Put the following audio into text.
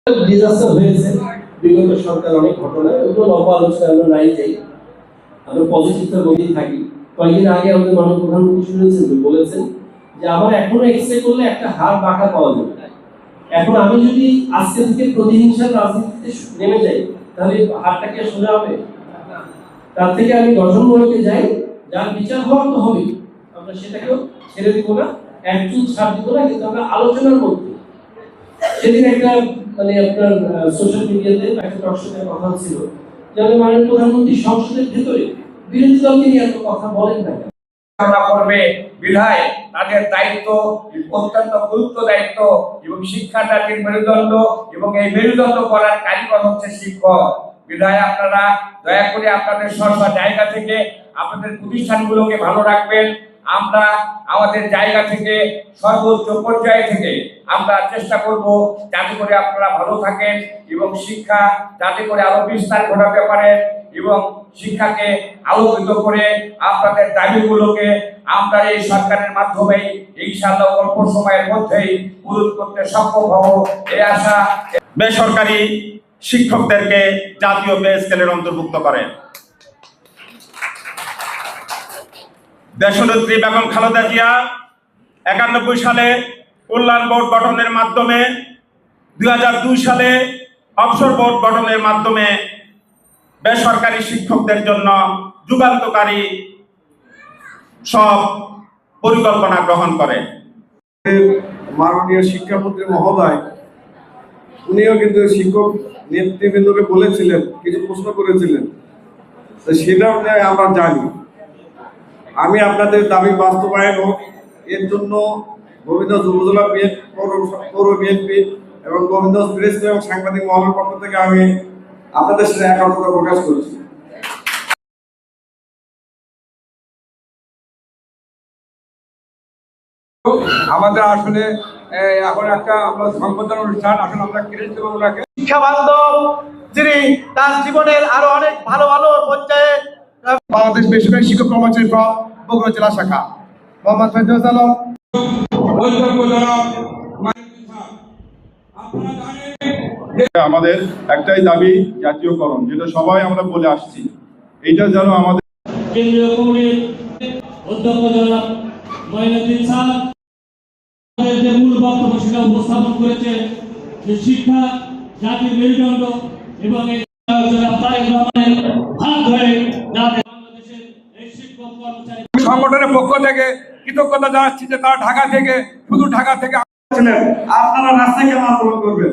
Disaster হয়েছে বিগত সরকার অনেক ঘটনা, ওগুলো লম্বা আলোচনা আমরা নাই যাই, আমরা পজিটিভটার মধ্যেই থাকি। কয়েকদিন আগে আমাদের মাননীয় প্রধানমন্ত্রী শুনেছেন বলেছেন যে আমার এখনো এক্সরে করলে একটা হাড় বাঁকা পাওয়া যাবে। এখন আমি যদি আজকে থেকে প্রতিহিংসার রাজনীতিতে নেমে যাই তাহলে হাড়টাকে সোজা হবে? তার থেকে আমি গঠনমূলকে যাই, যার বিচার হওয়ার তো হবে, আমরা সেটাকেও ছেড়ে দিব না, একচুল ছাড় দিব না, কিন্তু আমরা আলোচনার মধ্যে। সেদিন একটা মানে আপনার সোশ্যাল মিডিয়াতে একটা টকশোতে কথা ছিল যে মাননীয় প্রধানমন্ত্রী সংসদের ভেতরে বিরোধী দলকে নিয়ে এত কথা বলেন না করবে বিধায় তাদের দায়িত্ব অত্যন্ত গুরুত্ব দায়িত্ব, এবং শিক্ষা জাতির মেরুদণ্ড, এবং এই মেরুদণ্ড করার কারিগর হচ্ছে শিক্ষক। বিধায় আপনারা দয়া করে আপনাদের স্ব জায়গা থেকে আপনাদের প্রতিষ্ঠানগুলোকে ভালো রাখবেন। আমরা আমাদের জায়গা থেকে সর্বোচ্চ পর্যায়ে থেকে আমরা চেষ্টা করব যাতে করে আপনারা ভালো থাকেন এবং শিক্ষা যাতে করে আরো বিস্তার ঘটাতে পারেন, এবং শিক্ষাকে আলোকিত করে আপনাদের দাবিগুলোকে আমরা এই সরকারের মাধ্যমে ইনশাআল্লাহ অল্প সময়ের মধ্যেই পূরণ করতে সক্ষম হব এই আশা। বেসরকারি শিক্ষকদেরকে জাতীয় পে স্কেলের অন্তর্ভুক্ত করেন। দেশনেত্রী বেগম খালেদা জিয়া 91 সালে কল্যাণ বোর্ড গঠনের মাধ্যমে 2002 সালে অবসর বোর্ড গঠনের মাধ্যমে বেসরকারি শিক্ষকদের জন্য যুগান্তকারী সব পরিকল্পনা গ্রহণ করে। মাননীয় শিক্ষামন্ত্রী মহোদয় উনিও কিন্তু শিক্ষক নেতৃবৃন্দকে বলেছিলেন, কিছু প্রশ্ন করেছিলেন, সেটা আমরা জানি। আমি আপনাদের দাবি বাস্তবায়ন হোক এর জন্য গোবিন্দগঞ্জ উপজেলা পৌর বিএনপি এবং গোবিন্দগঞ্জ প্রেস এবং সাংবাদিক মহলের পক্ষ থেকে আমি আপনাদের সাথে একাত্মতা প্রকাশ করছি। আমাদের আসলে এখন একটা আমরা সংবর্ধনা অনুষ্ঠান, আসলে আমরা কৃষ্ণ বাংলাকে শিক্ষা বান্ধব, যিনি তার জীবনের আরো অনেক ভালো ভালো পর্যায়ে বাংলাদেশ বেসরকারি শিক্ষক কর্মচারী ফ্রম বগুড়া জেলা শাখা মোহাম্মদ ফেরদৌস আলম। আমাদের একটাই দাবি জাতীয়করণ, যেটা সবাই আমরা বলে আসছি, এইটা যেন আমাদের কেন্দ্রীয় কমিটির অধ্যক্ষ জনাব মঈনুদ্দিন স্যার যে মূল বক্তব্য সেটা উপস্থাপন করেছে যে শিক্ষা জাতির মেরুদণ্ড, এবং এই হাত ধরে বাংলাদেশের এই শিক্ষক কর্মচারী সংগঠনের পক্ষ থেকে কৃতজ্ঞতা জানাচ্ছি যে তারা ঢাকা থেকে, শুধু ঢাকা থেকে আপনারা রাস্তায় কেমন আন্দোলন করবেন?